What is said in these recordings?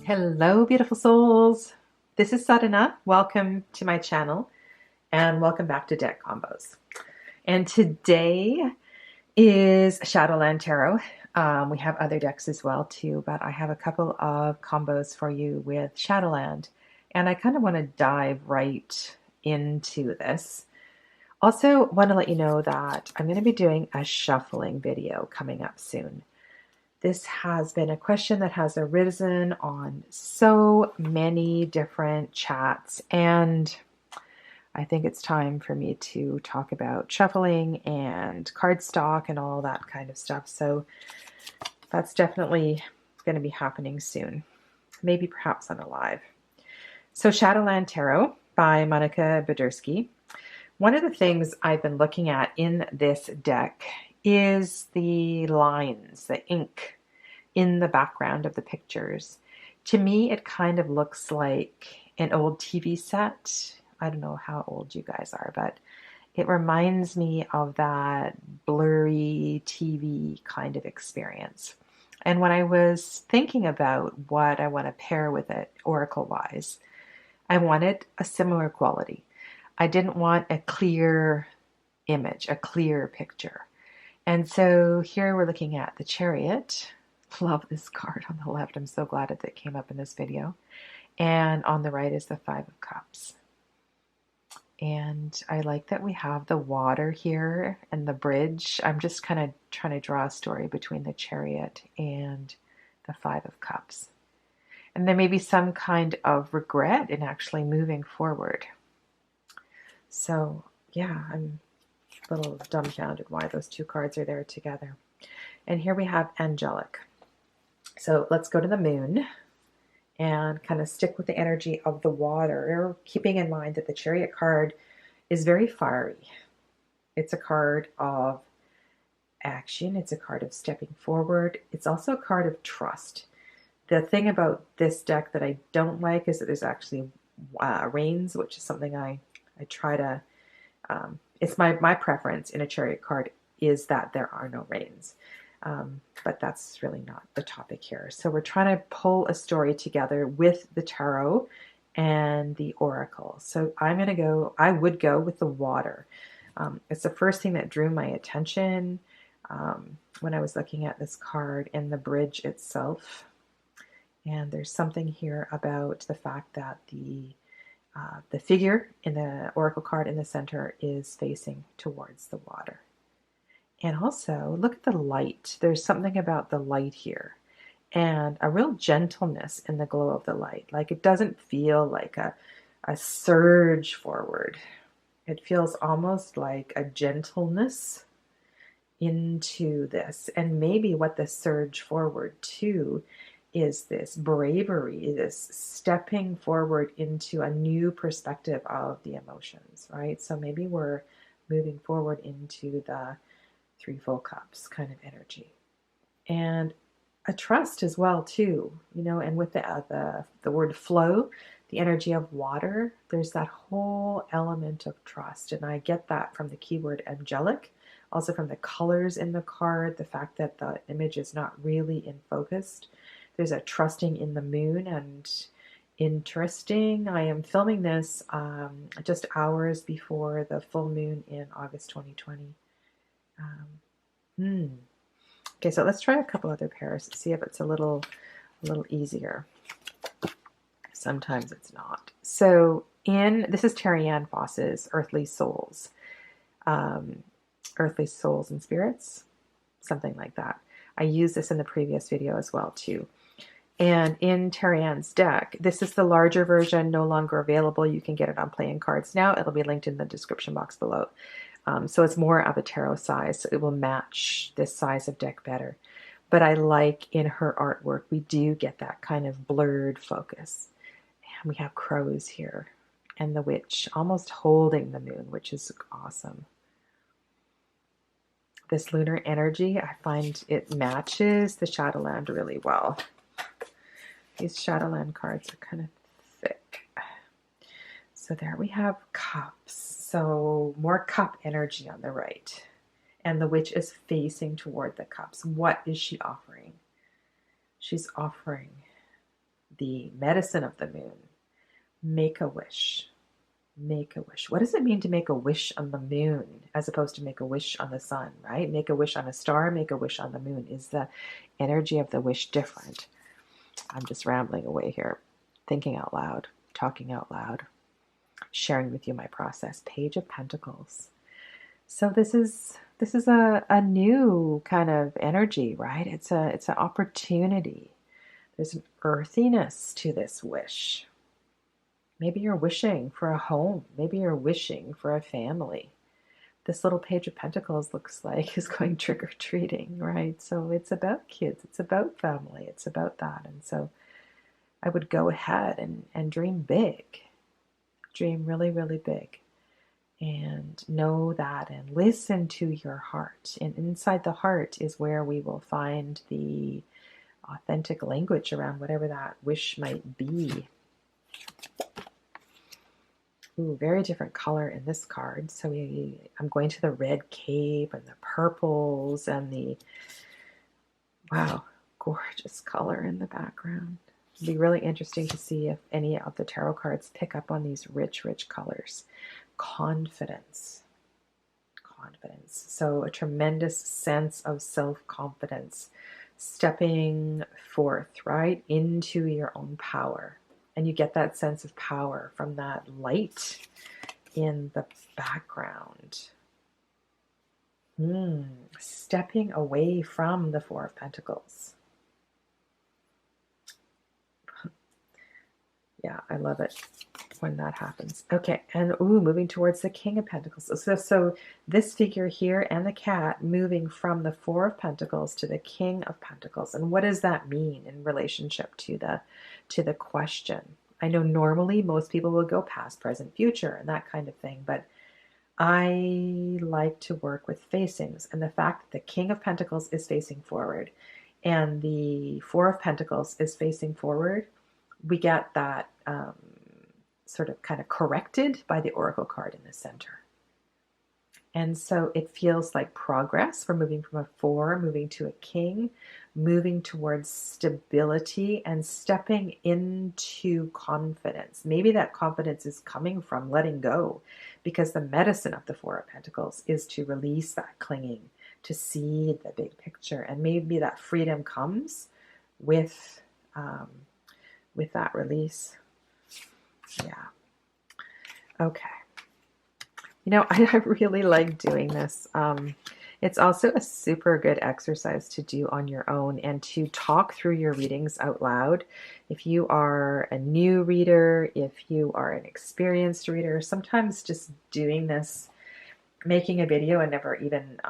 Hello, beautiful souls. This is Sadhana. Welcome to my channel and welcome back to Deck Combos. And today is Shadowland Tarot. We have other decks as well too, but I have a couple of combos for you with Shadowland. And I kind of want to dive right into this. Also, want to let you know that I'm going to be doing a shuffling video coming up soon. This has been a question that has arisen on so many different chats, and I think it's time for me to talk about shuffling and cardstock and all that kind of stuff. So that's definitely going to be happening soon, maybe perhaps on a live. So Shadowland Tarot by Monica Badursky. One of the things I've been looking at in this deck is the lines, the ink in the background of the pictures. To me, it kind of looks like an old TV set. I don't know how old you guys are, but it reminds me of that blurry TV kind of experience. And when I was thinking about what I want to pair with it, oracle-wise, I wanted a similar quality. I didn't want a clear image, a clear picture. And so here we're looking at the chariot. Love this card on the left. I'm so glad that it came up in this video. And on the right is the Five of Cups. And I like that we have the water here and the bridge. I'm just kind of trying to draw a story between the chariot and the Five of Cups. And there may be some kind of regret in actually moving forward. So yeah, I'm a little dumbfounded why those two cards are there together. And here we have angelic. So let's go to the moon and kind of stick with the energy of the water, keeping in mind that the chariot card is very fiery. It's a card of action. It's a card of stepping forward. It's also a card of trust. The thing about this deck that I don't like is that there's actually reins, which is something I try to, it's my preference in a chariot card is that there are no reins. But that's really not the topic here. So we're trying to pull a story together with the tarot and the oracle. So I would go with the water. It's the first thing that drew my attention when I was looking at this card and the bridge itself. And there's something here about the fact that the figure in the oracle card in the center is facing towards the water. And also, look at the light. There's something about the light here and a real gentleness in the glow of the light. Like it doesn't feel like a surge forward. It feels almost like a gentleness into this. And maybe what the surge forward to is this bravery, this stepping forward into a new perspective of the emotions, right? So maybe we're moving forward into the Three Full Cups kind of energy, and a trust as well too, and with the word flow, the energy of water, there's that whole element of trust. And I get that from the keyword angelic, also from the colors in the card, the fact that the image is not really in focus. There's a trusting in the moon. And interesting, I am filming this just hours before the full moon in August 2020. Okay, so let's try a couple other pairs to see if it's a little easier. Sometimes it's not. So this is Terry Ann Foss's Earthly Souls. Earthly Souls and Spirits, something like that. I used this in the previous video as well too. And in Terry Ann's deck, this is the larger version, no longer available. You can get it on Playing Cards now. It'll be linked in the description box below. So it's more of a tarot size, so it will match this size of deck better. But I like in her artwork, we do get that kind of blurred focus. And we have crows here and the witch almost holding the moon, which is awesome. This lunar energy, I find it matches the Shadowland really well. These Shadowland cards are kind of thick. So there we have cups. So more cup energy on the right. And the witch is facing toward the cups. What is she offering? She's offering the medicine of the moon. Make a wish. Make a wish. What does it mean to make a wish on the moon as opposed to make a wish on the sun, right? Make a wish on a star, make a wish on the moon. Is the energy of the wish different? I'm just rambling away here, thinking out loud, talking out loud, sharing with you my process. Page of Pentacles. So this is a new kind of energy, right? It's an opportunity. There's an earthiness to this wish. Maybe you're wishing for a home. Maybe you're wishing for a family. This little Page of Pentacles looks like is going trick-or-treating, right? So it's about kids. It's about family. It's about that. And so I would go ahead and dream big. Dream really, really big. And know that and listen to your heart. And inside the heart is where we will find the authentic language around whatever that wish might be. Ooh, very different color in this card. So I'm going to the red cape and the purples and the, wow, gorgeous color in the background. It'll be really interesting to see if any of the tarot cards pick up on these rich, rich colors. Confidence. Confidence. So a tremendous sense of self-confidence. Stepping forth, right, into your own power. And you get that sense of power from that light in the background. Stepping away from the Four of Pentacles. Yeah, I love it when that happens. Okay, and moving towards the King of Pentacles. So this figure here and the cat moving from the Four of Pentacles to the King of Pentacles. And what does that mean in relationship to the question? I know normally most people will go past, present, future, and that kind of thing, but I like to work with facings. And the fact that the King of Pentacles is facing forward and the Four of Pentacles is facing forward, we get that sort of kind of corrected by the Oracle card in the center. And so it feels like progress. We're moving from a four, moving to a king, moving towards stability and stepping into confidence. Maybe that confidence is coming from letting go, because the medicine of the Four of Pentacles is to release that clinging, to see the big picture. And maybe that freedom comes with that release. Yeah. Okay. You know, I really like doing this. It's also a super good exercise to do on your own and to talk through your readings out loud. If you are a new reader, if you are an experienced reader, sometimes just doing this, making a video and never even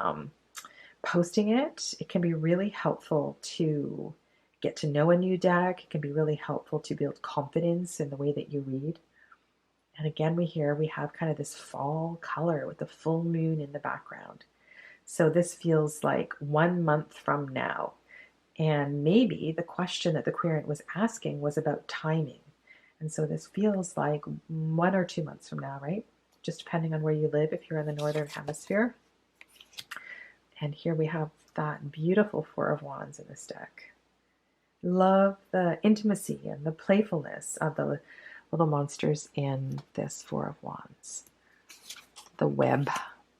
posting it, it can be really helpful to get to know a new deck. It can be really helpful to build confidence in the way that you read. And again, we have kind of this fall color with the full moon in the background. So this feels like 1 month from now. And maybe the question that the querent was asking was about timing. And so this feels like 1 or 2 months from now, right? Just depending on where you live, if you're in the Northern Hemisphere. And here we have that beautiful Four of Wands in this deck. Love the intimacy and the playfulness of the little monsters in this Four of Wands. The web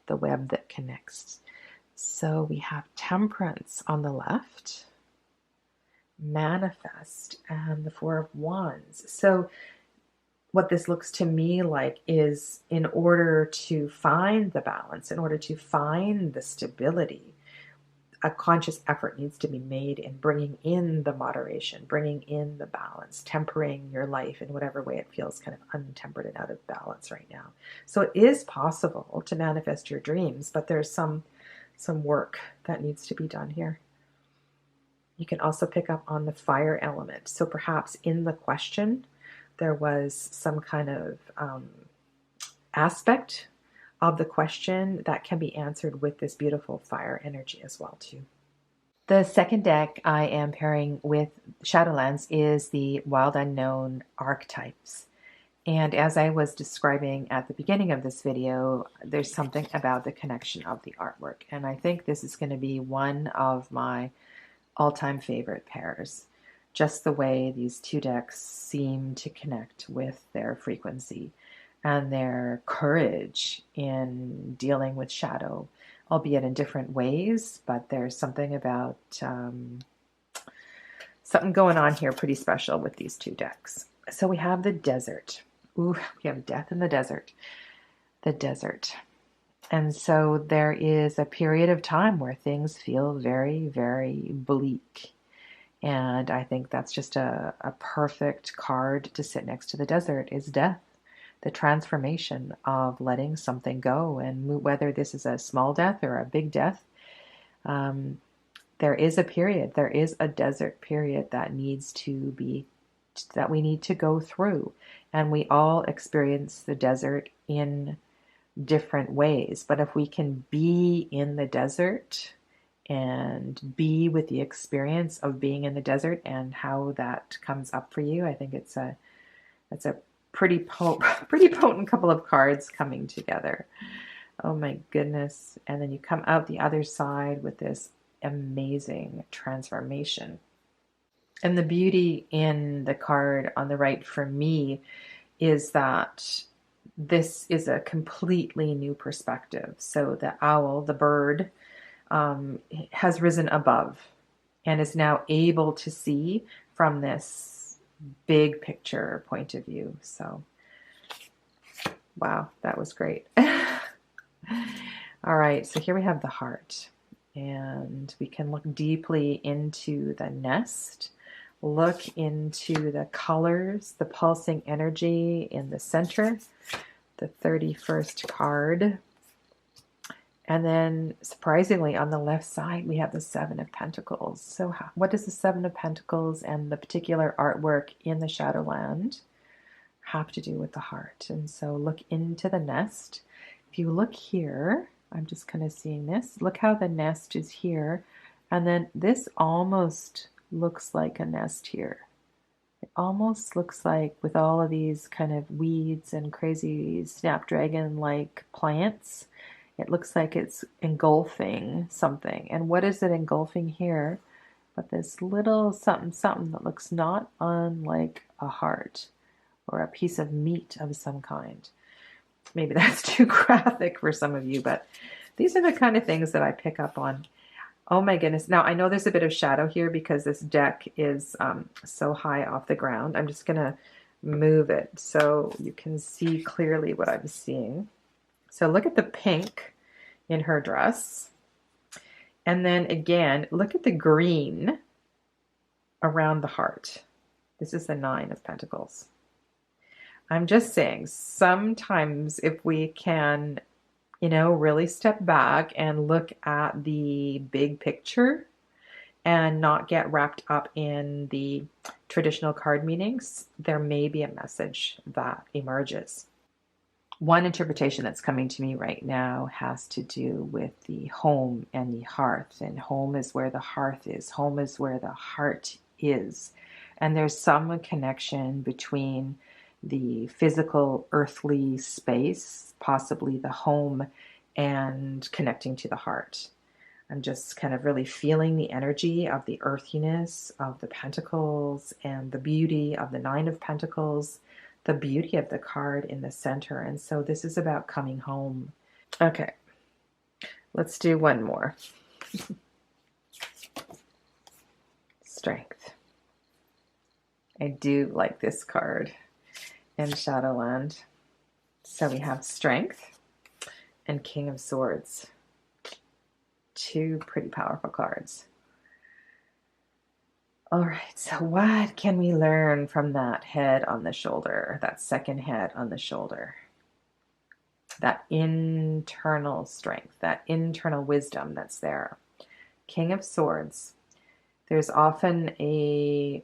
that connects. So we have Temperance on the left, Manifest, and the Four of Wands. So what this looks to me like is, in order to find the balance, in order to find the stability, a conscious effort needs to be made in bringing in the moderation, bringing in the balance, tempering your life in whatever way it feels kind of untempered and out of balance right now. So it is possible to manifest your dreams, but there's some work that needs to be done here. You can also pick up on the fire element. So perhaps in the question, there was some kind of aspect of the question that can be answered with this beautiful fire energy as well too. The second deck I am pairing with Shadowlands is the Wild Unknown Archetypes. And as I was describing at the beginning of this video, there's something about the connection of the artwork. And I think this is going to be one of my all-time favorite pairs. Just the way these two decks seem to connect with their frequency and their courage in dealing with shadow, albeit in different ways, but there's something about something going on here pretty special with these two decks. So we have the desert. Ooh, we have death in the desert. The desert. And so there is a period of time where things feel very, very bleak. And I think that's just a perfect card to sit next to the desert is death. The transformation of letting something go. And whether this is a small death or a big death, there is a period. There is a desert period that we need to go through. And we all experience the desert in different ways. But if we can be in the desert and be with the experience of being in the desert and how that comes up for you, I think it's a pretty potent couple of cards coming together. Oh my goodness. And then you come out the other side with this amazing transformation. And the beauty in the card on the right for me is that this is a completely new perspective. So the owl, the bird, has risen above and is now able to see from this big picture point of view. So, wow, that was great. All right, so here we have the heart, and we can look deeply into the nest. Look into the colors, the pulsing energy in the center, the 31st card. And then, surprisingly, on the left side, we have the Seven of Pentacles. So what does the Seven of Pentacles and the particular artwork in the Shadowland have to do with the heart? And so look into the nest. If you look here, I'm just kind of seeing this. Look how the nest is here. And then this almost looks like a nest here. It almost looks like, with all of these kind of weeds and crazy snapdragon-like plants, it looks like it's engulfing something. And what is it engulfing here? But this little something something that looks not unlike a heart or a piece of meat of some kind. Maybe that's too graphic for some of you, but these are the kind of things that I pick up on. Oh my goodness. Now, I know there's a bit of shadow here because this deck is so high off the ground. I'm just going to move it so you can see clearly what I'm seeing. So look at the pink in her dress. And then again, look at the green around the heart. This is the Nine of Pentacles. I'm just saying, sometimes if we can, really step back and look at the big picture and not get wrapped up in the traditional card meanings, there may be a message that emerges. One interpretation that's coming to me right now has to do with the home and the hearth. And home is where the hearth is. Home is where the heart is. And there's some connection between the physical earthly space, possibly the home, and connecting to the heart. I'm just kind of really feeling the energy of the earthiness of the pentacles and the beauty of the Nine of Pentacles, the beauty of the card in the center. And so this is about coming home. Okay, let's do one more. Strength. I do like this card in Shadowland. So we have Strength and King of Swords. Two pretty powerful cards. All right, so what can we learn from that head on the shoulder, that second head on the shoulder? That internal strength, that internal wisdom that's there. King of Swords. There's often a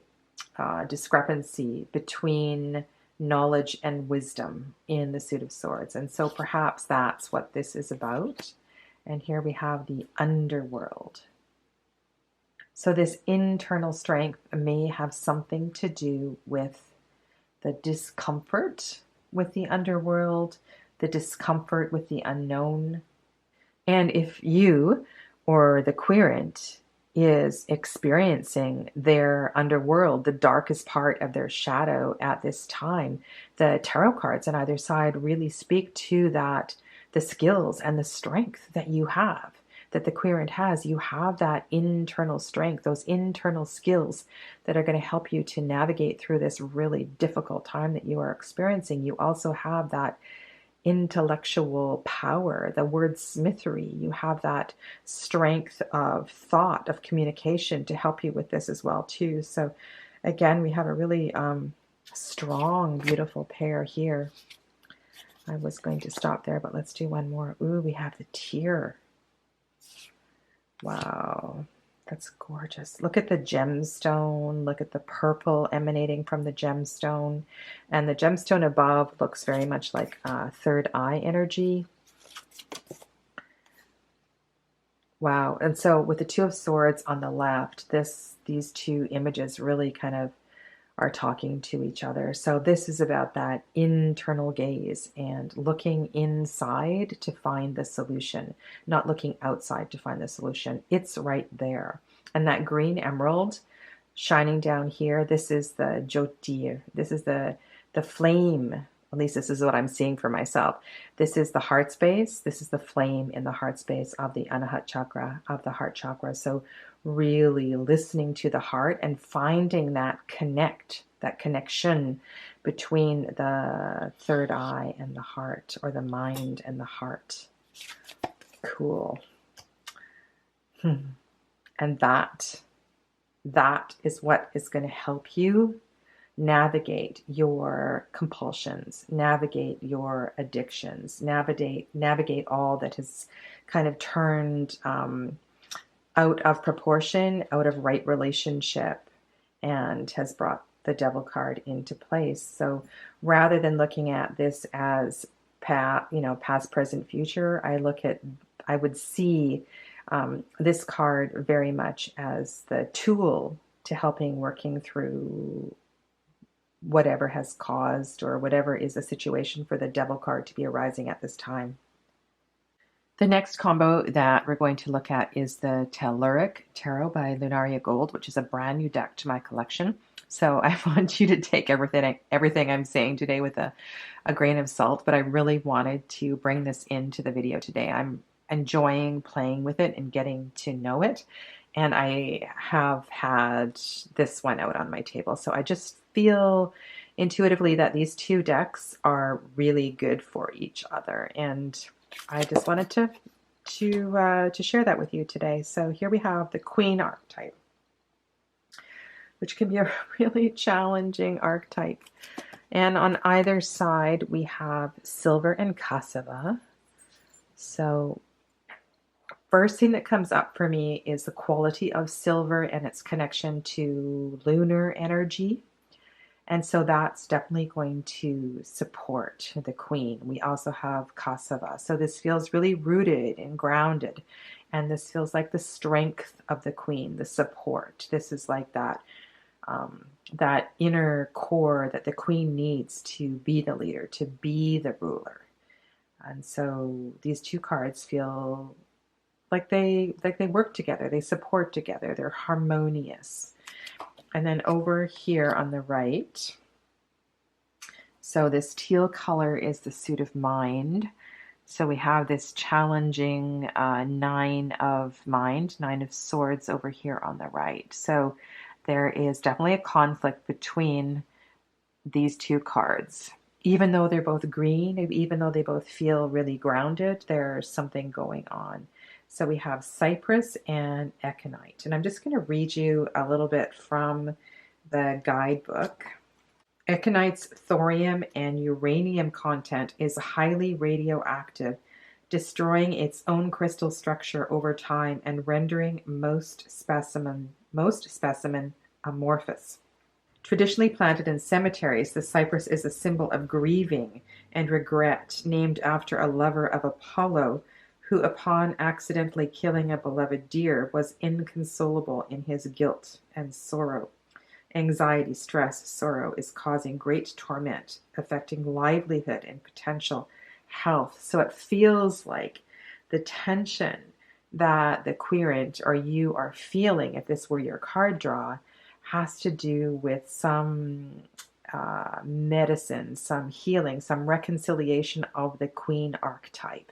discrepancy between knowledge and wisdom in the Suit of Swords. And so perhaps that's what this is about. And here we have the underworld. So this internal strength may have something to do with the discomfort with the underworld, the discomfort with the unknown. And if you or the querent is experiencing their underworld, the darkest part of their shadow at this time, the tarot cards on either side really speak to that, the skills and the strength that you have, that the querent has. You have that internal strength, those internal skills that are going to help you to navigate through this really difficult time that you are experiencing. You also have that intellectual power, the wordsmithery. You have that strength of thought, of communication to help you with this as well too. So again, we have a really strong, beautiful pair here. I was going to stop there, but let's do one more. Ooh, we have the tear. Wow, that's gorgeous. Look at the gemstone. Look at the purple emanating from the gemstone. And the gemstone above looks very much like third eye energy. Wow. And so with the Two of Swords on the left, these two images really kind of are talking to each other. So this is about that internal gaze and looking inside to find the solution, not looking outside to find the solution. It's right there. And that green emerald shining down here, this is the Jyotir. This is the flame. At least this is what I'm seeing for myself. This is the heart space. This is the flame in the heart space of the Anahat chakra, of the heart chakra. So really listening to the heart and finding that connection between the third eye and the heart, or the mind and the heart. Cool. And that is what is going to help you navigate your compulsions, navigate your addictions, navigate all that has kind of turned out of proportion, out of right relationship, and has brought the Devil card into place. So rather than looking at this as past, present, future, I would see this card very much as the tool to helping working through whatever has caused, or whatever is a situation for the Devil card to be arising at this time. The next combo that we're going to look at is the Telluric Tarot by Lunaria Gold, which is a brand new deck to my collection. So I want you to take everything I'm saying today with a grain of salt, but I really wanted to bring this into the video today. I'm enjoying playing with it and getting to know it. And I have had this one out on my table. So I just feel intuitively that these two decks are really good for each other. And I just wanted to share that with you today. So here we have the Queen archetype, which can be a really challenging archetype. And on either side, we have silver and cassava. So first thing that comes up for me is the quality of silver and its connection to lunar energy. And so that's definitely going to support the Queen. We also have cassava. So this feels really rooted and grounded. And this feels like the strength of the Queen, the support. This is like that, that inner core that the Queen needs to be the leader, to be the ruler. And so these two cards feel like they work together, they support together, they're harmonious. And then over here on the right, so this teal color is the suit of mind. So we have this challenging nine of swords over here on the right. So there is definitely a conflict between these two cards. Even though they're both green, even though they both feel really grounded, there's something going on. So we have Cypress and Aconite. And I'm just going to read you a little bit from the guidebook. Aconite's thorium and uranium content is highly radioactive, destroying its own crystal structure over time and rendering most specimen amorphous. Traditionally planted in cemeteries, the cypress is a symbol of grieving and regret, named after a lover of Apollo, who, upon accidentally killing a beloved deer, was inconsolable in his guilt and sorrow. Anxiety, stress, sorrow is causing great torment, affecting livelihood and potential health. So it feels like the tension that the querent or you are feeling, if this were your card draw, has to do with some medicine, some healing, some reconciliation of the queen archetype.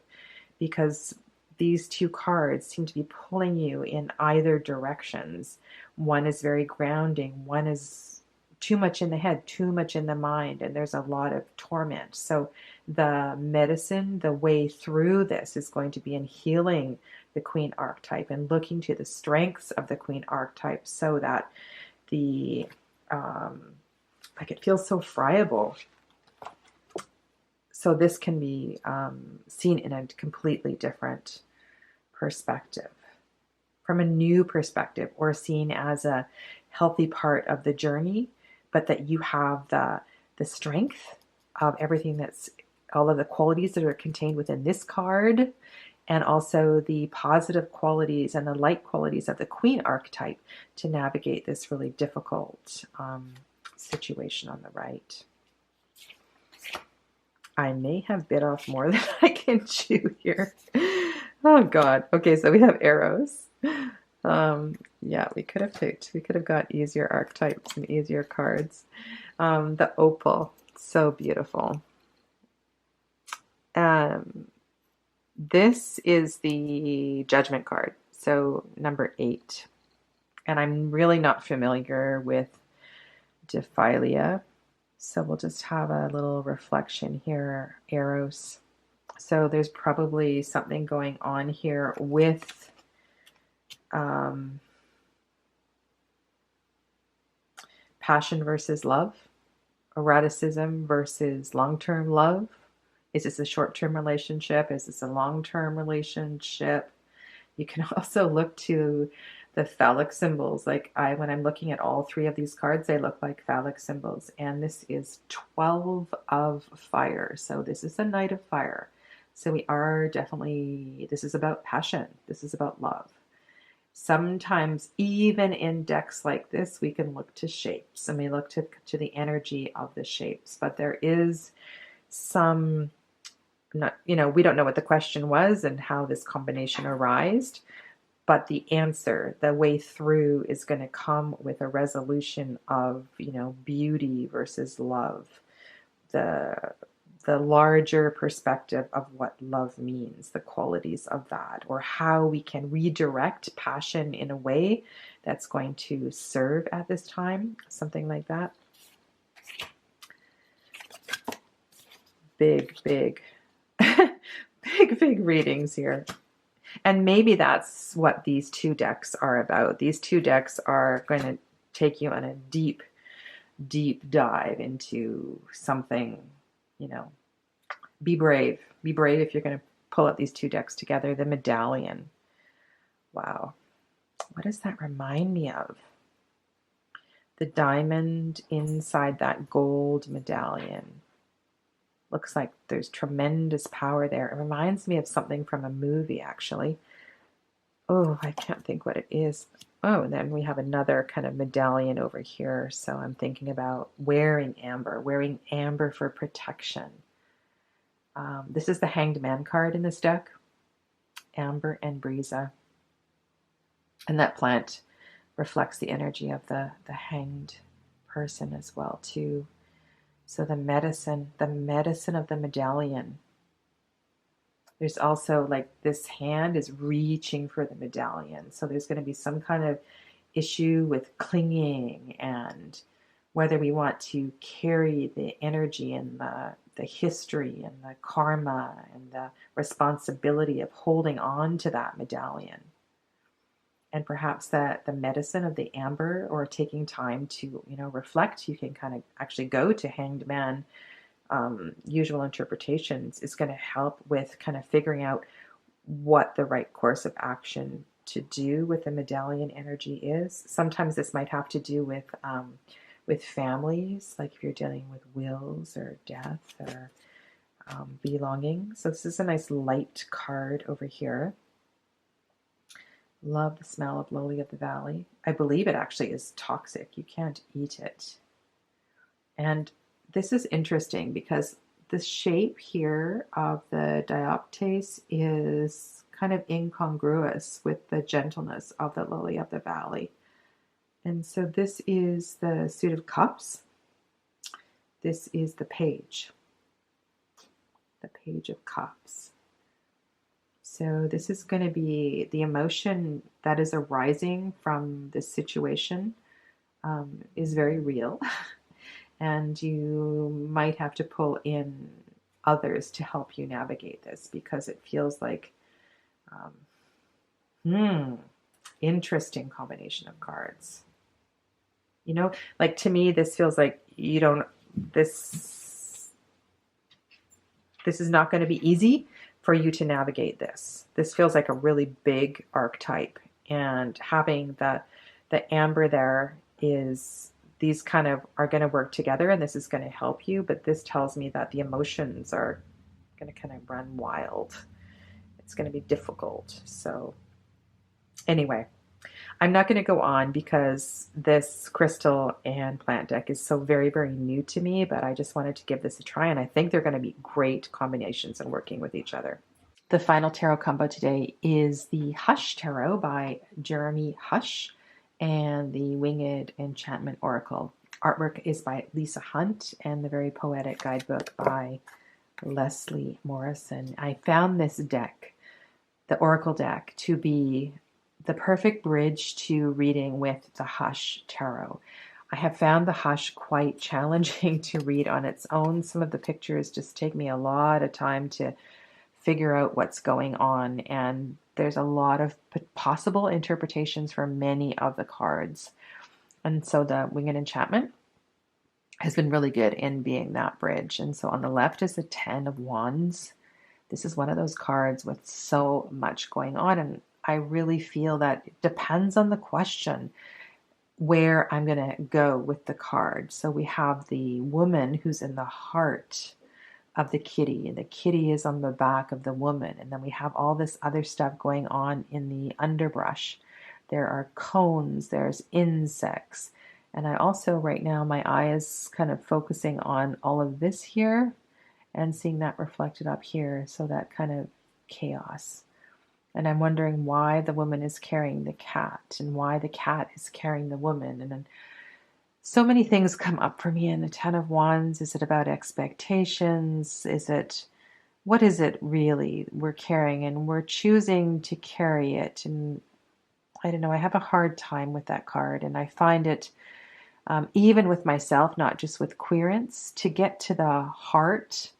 Because these two cards seem to be pulling you in either directions. One is very grounding, one is too much in the head, too much in the mind, and there's a lot of torment. So the medicine, the way through this is going to be in healing the queen archetype and looking to the strengths of the queen archetype so that the like it feels so friable. So this can be seen in a completely different perspective, from a new perspective, or seen as a healthy part of the journey, but that you have the strength of everything, that's all of the qualities that are contained within this card, and also the positive qualities and the light qualities of the queen archetype to navigate this really difficult situation on the right. I may have bit off more than I can chew here. Oh God. Okay, so we have arrows. Yeah, we could have got easier archetypes and easier cards. The opal, so beautiful. This is the judgment card, so number 8. And I'm really not familiar with Dephilia. So we'll just have a little reflection here, Eros. So there's probably something going on here with passion versus love, eroticism versus long-term love. Is this a short-term relationship? Is this a long-term relationship? You can also look to the phallic symbols. Like when I'm looking at all 3 of these cards, they look like phallic symbols. And this is 12 of fire. So this is the Knight of Fire. So we are definitely, this is about passion. This is about love. Sometimes even in decks like this, we can look to shapes and we look to the energy of the shapes. But there is some, we don't know what the question was and how this combination arose. But the answer, the way through, is going to come with a resolution of, beauty versus love. The larger perspective of what love means, the qualities of that, or how we can redirect passion in a way that's going to serve at this time, something like that. Big, big readings here. And maybe that's what these 2 decks are about. These 2 decks are going to take you on a deep, deep dive into something, Be brave. Be brave if you're going to pull out these 2 decks together. The Medallion. Wow. What does that remind me of? The diamond inside that gold medallion. Looks like there's tremendous power there. It reminds me of something from a movie, actually. Oh, I can't think what it is. Oh, and then we have another kind of medallion over here. So I'm thinking about wearing amber for protection. This is the Hanged Man card in this deck. Amber and Brisa. And that plant reflects the energy of the hanged person as well, too. So the medicine of the medallion. There's also like this hand is reaching for the medallion. So there's going to be some kind of issue with clinging, and whether we want to carry the energy and the history and the karma and the responsibility of holding on to that medallion. And perhaps that the medicine of the amber, or taking time to, reflect, you can kind of actually go to Hanged Man usual interpretations, is going to help with kind of figuring out what the right course of action to do with the medallion energy is. Sometimes this might have to do with families, like if you're dealing with wills or death or belonging. So this is a nice light card over here. Love the smell of lily of the valley. I believe it actually is toxic. You can't eat it. And this is interesting because the shape here of the dioptase is kind of incongruous with the gentleness of the lily of the valley. And so this is the suit of cups. This is the page of cups. So this is going to be the emotion that is arising from this situation is very real. And you might have to pull in others to help you navigate this because it feels like interesting combination of cards. You know, like to me, this feels like this is not going to be easy for you to navigate this. This feels like a really big archetype, and having the amber there is, these kind of are going to work together, and this is going to help you, but this tells me that the emotions are going to kind of run wild. It's going to be difficult. So anyway, I'm not going to go on because this crystal and plant deck is so very, very new to me, but I just wanted to give this a try, and I think they're going to be great combinations and working with each other. The final tarot combo today is the Hush Tarot by Jeremy Hush and the Winged Enchantment Oracle. Artwork is by Lisa Hunt and the very poetic guidebook by Leslie Morrison. I found this deck, the Oracle deck, to be the perfect bridge to reading with the Hush Tarot. I have found the Hush quite challenging to read on its own. Some of the pictures just take me a lot of time to figure out what's going on, and there's a lot of possible interpretations for many of the cards. And so the Winged Enchantment has been really good in being that bridge. And so on the left is the 10 of Wands. This is one of those cards with so much going on, and I really feel that it depends on the question where I'm going to go with the card. So we have the woman who's in the heart of the kitty, and the kitty is on the back of the woman, and then we have all this other stuff going on in the underbrush. There are cones, there's insects, and I also right now my eye is kind of focusing on all of this here and seeing that reflected up here, so that kind of chaos. And I'm wondering why the woman is carrying the cat and why the cat is carrying the woman. And then so many things come up for me in the 10 of Wands. Is it about expectations? What is it really we're carrying, and we're choosing to carry it? And I don't know, I have a hard time with that card, and I find it, even with myself, not just with queerance, to get to the heart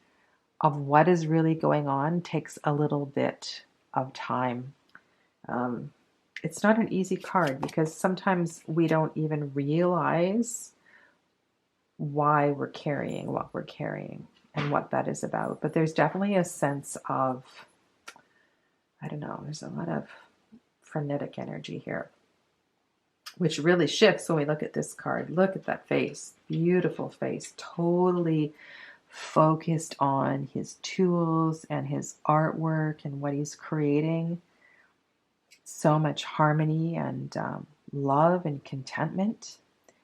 of what is really going on takes a little bit of time. It's not an easy card because sometimes we don't even realize why we're carrying what we're carrying and what that is about. But there's definitely a sense of, I don't know, there's a lot of frenetic energy here, which really shifts when we look at this card. Look at that face, beautiful face, totally focused on his tools and his artwork and what he's creating. So much harmony and love and contentment.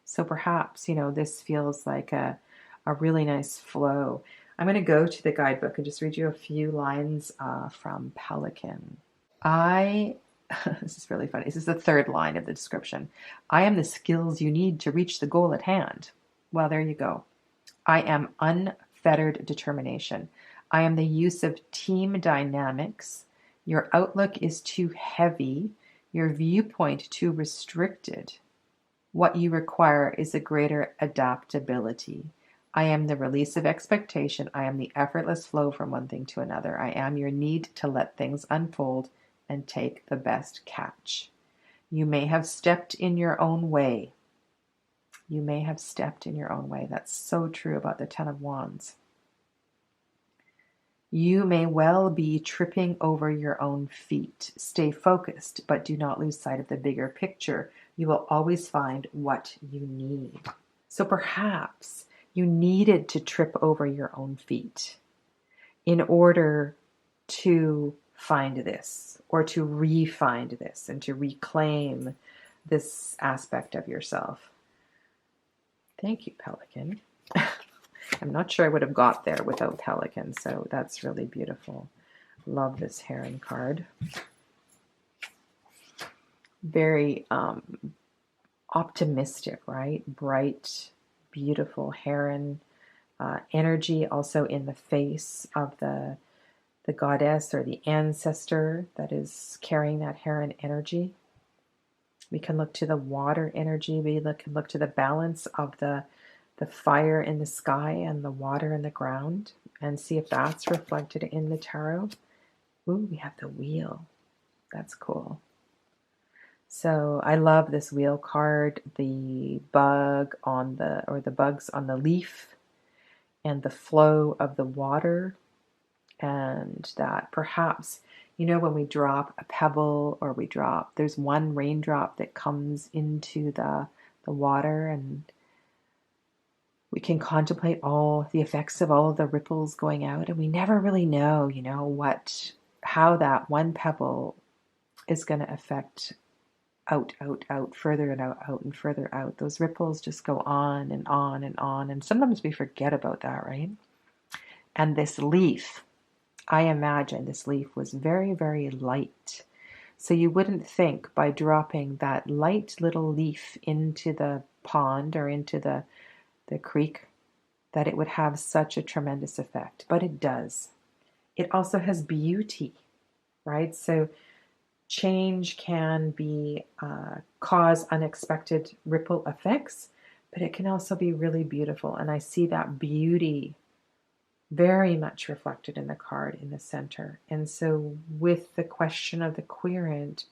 So perhaps, this feels like a really nice flow. I'm going to go to the guidebook and just read you a few lines from Pelican. This is really funny. This is the third line of the description. I am the skills you need to reach the goal at hand. Well, there you go. I am unfettered determination. I am the use of team dynamics. Your outlook is too heavy, your viewpoint too restricted. What you require is a greater adaptability. I am the release of expectation. I am the effortless flow from one thing to another. I am your need to let things unfold and take the best catch. You may have stepped in your own way. You may have stepped in your own way. That's so true about the 10 of Wands. You may well be tripping over your own feet. Stay focused, but do not lose sight of the bigger picture. You will always find what you need. So perhaps you needed to trip over your own feet in order to find this, or to re-find this, and to reclaim this aspect of yourself. Thank you, Pelican. I'm not sure I would have got there without Pelican, so that's really beautiful. Love this heron card. Very optimistic, right? Bright, beautiful heron energy, also in the face of the goddess or the ancestor that is carrying that heron energy. We can look to the water energy. We can look to the balance of the fire in the sky and the water in the ground, and see if that's reflected in the tarot. Ooh, we have the wheel. That's cool. So I love this wheel card, the bug on the bugs on the leaf, and the flow of the water, and that perhaps, you know, when we drop a pebble or there's one raindrop that comes into the water, and we can contemplate all the effects of all of the ripples going out, and we never really know, you know, how that one pebble is going to affect out, further and out and further out. Those ripples just go on and on and on, and sometimes we forget about that, right? And this leaf, I imagine this leaf was very, very light. So you wouldn't think by dropping that light little leaf into the pond or into the creek that it would have such a tremendous effect, but it does. It also has beauty, right? So change can be cause unexpected ripple effects, but it can also be really beautiful. And I see that beauty very much reflected in the card in the center. And so with the question of the querent,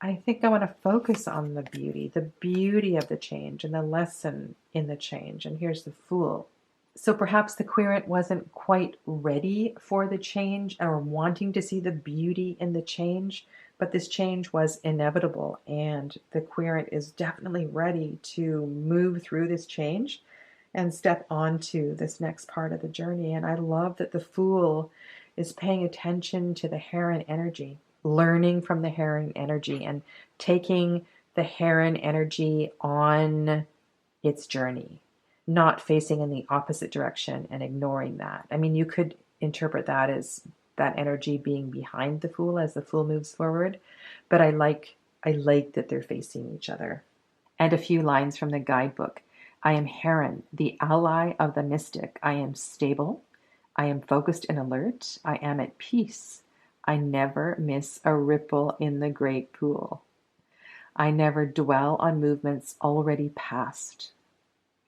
I think I want to focus on the beauty of the change and the lesson in the change. And here's the Fool. So perhaps the querent wasn't quite ready for the change or wanting to see the beauty in the change, but this change was inevitable, and the querent is definitely ready to move through this change and step onto this next part of the journey. And I love that the Fool is paying attention to the heron energy, learning from the heron energy, and taking the heron energy on its journey, not facing in the opposite direction and ignoring that. I mean, you could interpret that as that energy being behind the Fool as the Fool moves forward, but I like that they're facing each other. And a few lines from the guidebook. I am heron, the ally of the mystic. I am stable. I am focused and alert. I am at peace. I never miss a ripple in the great pool. I never dwell on movements already past.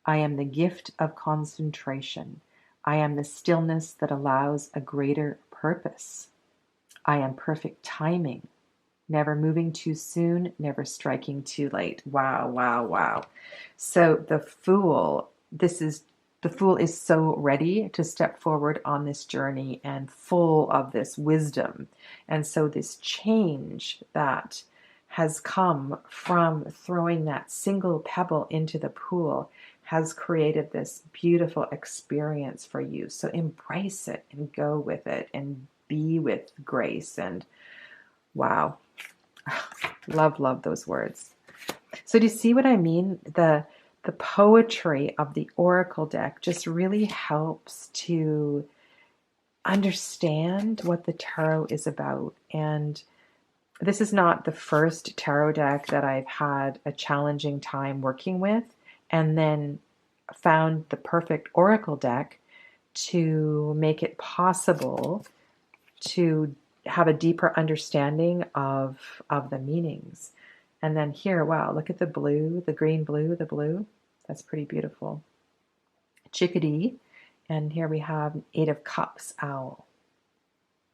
I am the gift of concentration. I am the stillness that allows a greater purpose. I am perfect timing. Never moving too soon, never striking too late. Wow, wow, wow. So the Fool is so ready to step forward on this journey and full of this wisdom. And so this change that has come from throwing that single pebble into the pool has created this beautiful experience for you. So embrace it and go with it and be with grace. And wow. Love those words. So do you see what I mean? The poetry of the oracle deck just really helps to understand what the tarot is about. And this is not the first tarot deck that I've had a challenging time working with, and then found the perfect oracle deck to make it possible to have a deeper understanding of the meanings. And then here, wow, look at the blue, the green blue, the blue. That's pretty beautiful. Chickadee. And here we have 8 of Cups, owl.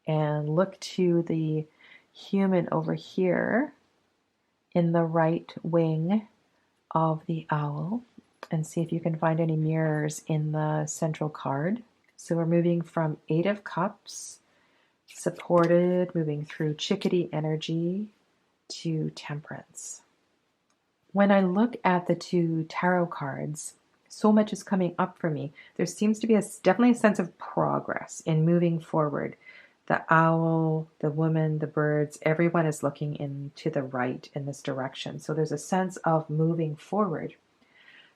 And look to the human over here in the right wing of the owl, and see if you can find any mirrors in the central card. So we're moving from 8 of Cups, supported, moving through chickadee energy to Temperance. When I look at the 2 tarot cards, so much is coming up for me. There seems to be definitely a sense of progress in moving forward. The owl, the woman, the birds, everyone is looking into the right in this direction. So there's a sense of moving forward.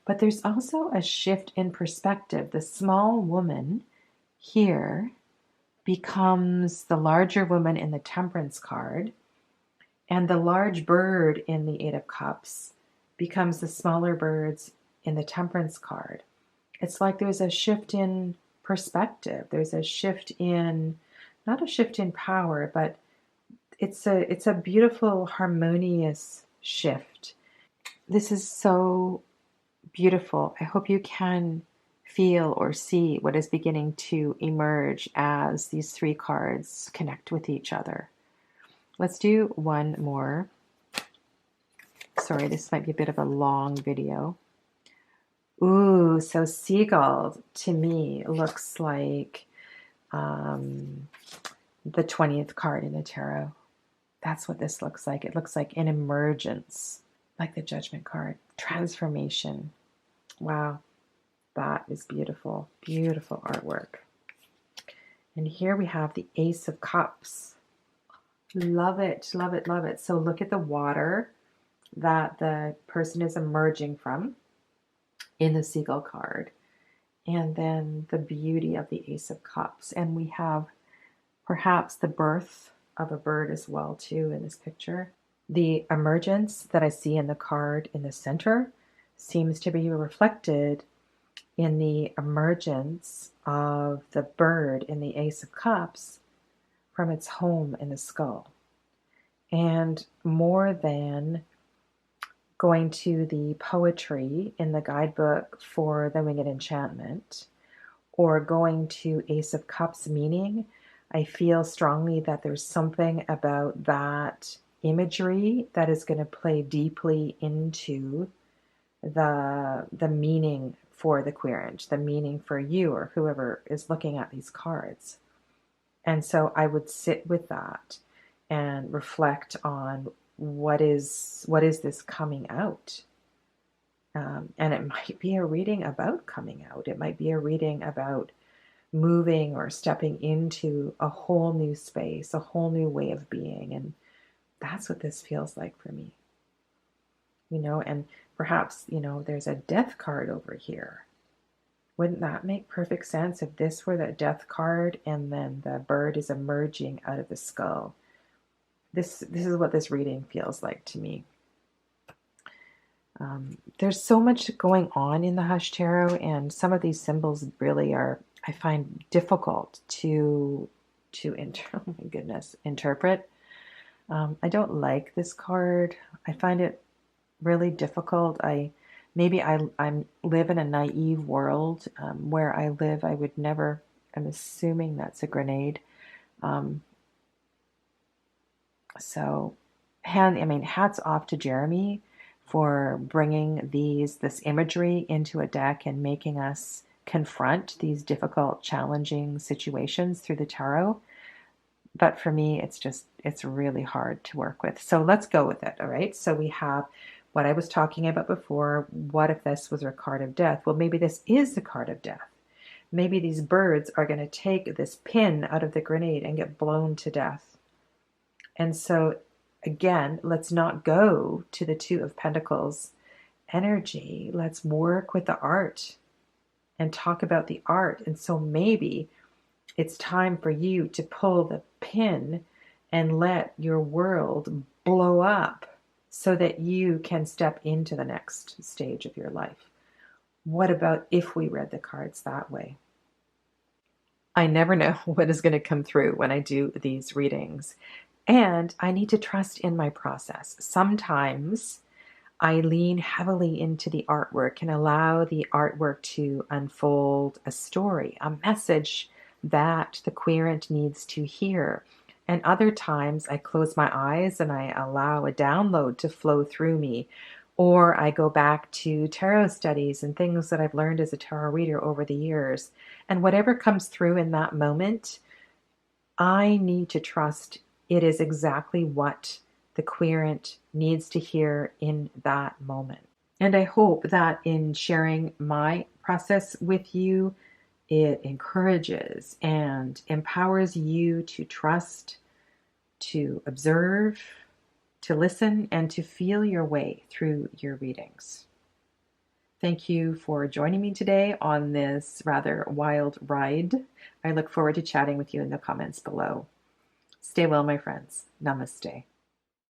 But there's also a shift in perspective. The small woman here becomes the larger woman in the Temperance card, and the large bird in the Eight of Cups becomes the smaller birds in the Temperance card. It's like there's a shift in perspective. There's a shift in, not a shift in power, but it's a beautiful, harmonious shift. This is so beautiful. I hope you can feel or see what is beginning to emerge as these three cards connect with each other. Let's do one more. Sorry, this might be a bit of a long video. Ooh, so seagull to me looks like the 20th card in the tarot. That's what this looks like. It looks like an emergence, like the Judgment card. Transformation. Wow, that is beautiful. Beautiful artwork. And here we have the Ace of Cups. Love it, love it, love it. So look at the water that the person is emerging from in the Seagull card. And then the beauty of the Ace of Cups. And we have perhaps the birth of a bird as well too in this picture. The emergence that I see in the card in the center seems to be reflected in the emergence of the bird in the Ace of Cups from its home in the skull. And more than going to the poetry in the guidebook for the Winged Enchantment or going to Ace of Cups meaning, I feel strongly that there's something about that imagery that is going to play deeply into the meaning for the querent, the meaning for you or whoever is looking at these cards. And so I would sit with that and reflect on what is this coming out. And it might be a reading about coming out. It might be a reading about moving or stepping into a whole new space, a whole new way of being. And that's what this feels like for me. You know, and perhaps, you know, there's a death card over here. Wouldn't that make perfect sense if this were the death card and then the bird is emerging out of the skull? This is what this reading feels like to me. There's so much going on in the Hush Tarot, and some of these symbols really are, I find, difficult to oh my goodness, interpret. I don't like this card. I find it really difficult. I live in a naive world. Where I live, I would never, I'm assuming that's a grenade. So hats off to Jeremy for bringing this imagery into a deck and making us confront these difficult, challenging situations through the tarot. But for me, it's really hard to work with. So let's go with it, all right? So we have what I was talking about before. What if this was a card of death? Well, maybe this is the card of death. Maybe these birds are going to take this pin out of the grenade and get blown to death. And so, again, let's not go to the Two of Pentacles energy. Let's work with the art and talk about the art. And so maybe it's time for you to pull the pin and let your world blow up so that you can step into the next stage of your life. What about if we read the cards that way? I never know what is going to come through when I do these readings. And I need to trust in my process. Sometimes I lean heavily into the artwork and allow the artwork to unfold a story, a message that the querent needs to hear. And other times I close my eyes and I allow a download to flow through me. Or I go back to tarot studies and things that I've learned as a tarot reader over the years. And whatever comes through in that moment, I need to trust it is exactly what the querent needs to hear in that moment. And I hope that in sharing my process with you, It encourages and empowers you to trust, to observe, to listen, and to feel your way through your readings. Thank you for joining me today on this rather wild ride. I look forward to chatting with you in the comments below. Stay well, my friends. Namaste.